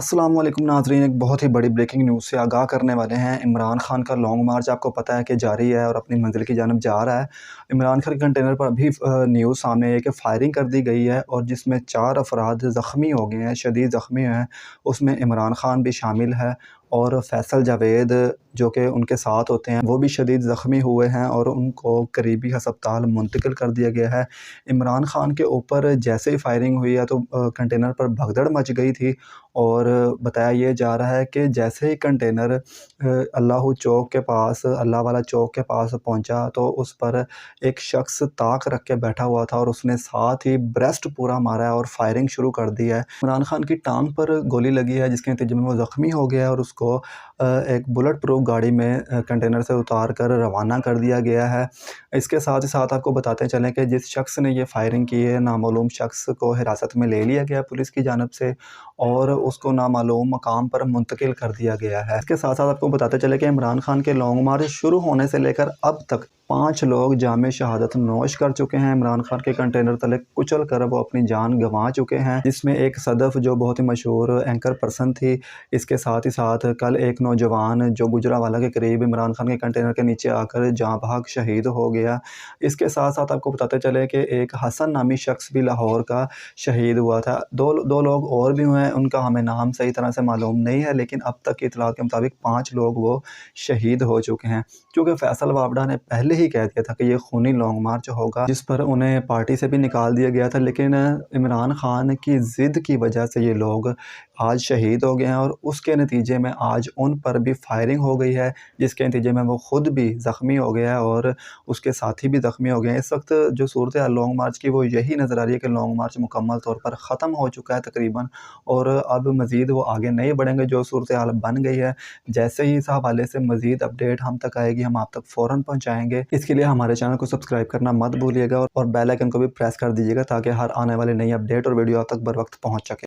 अस्सलाम वालेकुम नाज़रीन, एक बहुत ही बड़ी ब्रेकिंग न्यूज़ से आगाह करने वाले हैं। इमरान खान का लॉन्ग मार्च आपको पता है कि जारी है और अपनी मंज़िल की जानब जा रहा है। इमरान खान के कंटेनर पर अभी न्यूज़ सामने आई है कि फ़ायरिंग कर दी गई है और जिसमें 4 अफ़राद ज़ख्मी हो गए हैं, शदीद ज़ख्मी हैं। उसमें इमरान खान भी शामिल है और फ़ैसल जावेद जो कि उनके साथ होते हैं, वो भी शदीद ज़ख्मी हुए हैं और उनको करीबी अस्पताल मुंतकिल कर दिया गया है। इमरान खान के ऊपर जैसे ही फ़ायरिंग हुई है तो कंटेनर पर भगदड़ मच गई थी और बताया ये जा रहा है कि जैसे ही कंटेनर अल्लाह चौक के पास अल्लाह वाला चौक के पास पहुंचा तो उस पर एक शख्स ताक रख के बैठा हुआ था और उसने साथ ही ब्रेस्ट पूरा मारा है और फायरिंग शुरू कर दी है। इमरान खान की टांग पर गोली लगी है जिसके नतीजे में वो ज़ख्मी हो गया है और उसको एक बुलेट प्रूफ गाड़ी में कंटेनर से उतार कर रवाना कर दिया गया है। इसके साथ ही साथ आपको बताते चलें कि जिस शख्स ने ये फायरिंग की है, नामालूम शख्स को हिरासत में ले लिया गया पुलिस की जानब से और उसको नामालूम मकाम पर मुंतकिल कर दिया गया है। इसके साथ साथ आपको बताते चले कि इमरान खान के लॉन्ग मार्च शुरू होने से लेकर अब तक 5 लोग जामे शहादत नोश कर चुके हैं। इमरान खान के कंटेनर तले कुचल कर वो अपनी जान गंवा चुके हैं, जिसमें एक सदफ जो बहुत ही मशहूर एंकर पर्सन थी। इसके साथ ही साथ कल एक नौजवान जो गुजरावाला के करीब इमरान खान के कंटेनर के नीचे आकर जाँ बहक शहीद हो गया। इसके साथ साथ आपको बताते चले कि एक हसन नामी शख्स भी लाहौर का शहीद हुआ था। दो लोग और भी हुए हैं, उनका हमें नाम सही तरह से मालूम नहीं है, लेकिन अब तक की इत्तलात के मुताबिक 5 लोग वो शहीद हो चुके हैं। क्योंकि फैसल वावड़ा ने पहले ही कह दिया था कि ये खूनी लॉन्ग मार्च होगा, जिस पर उन्हें पार्टी से भी निकाल दिया गया था, लेकिन इमरान खान की ज़िद की वजह से ये लोग आज शहीद हो गए हैं और उसके नतीजे में आज उन पर भी फायरिंग हो गई है, जिसके नतीजे में वो ख़ुद भी ज़ख्मी हो गया है और उसके साथी भी ज़ख्मी हो गए हैं। इस वक्त जो सूरत हाल लॉन्ग मार्च की वो यही नज़र आ रही है कि लॉन्ग मार्च मुकम्मल तौर पर ख़त्म हो चुका है तकरीबन, और अब मज़ीद वो आगे नहीं बढ़ेंगे। जो सूरत हाल बन गई है, जैसे ही इस हवाले से मज़ीद अपडेट हम तक आएगी हम आप तक फ़ौरन पहुँचाएँगे। इसके लिए हमारे चैनल को सब्सक्राइब करना मत भूलिएगा और बेल आइकन को भी प्रेस कर दीजिएगा ताकि हर आने वाली नई अपडेट और वीडियो आप तक बर वक्त पहुँच सके।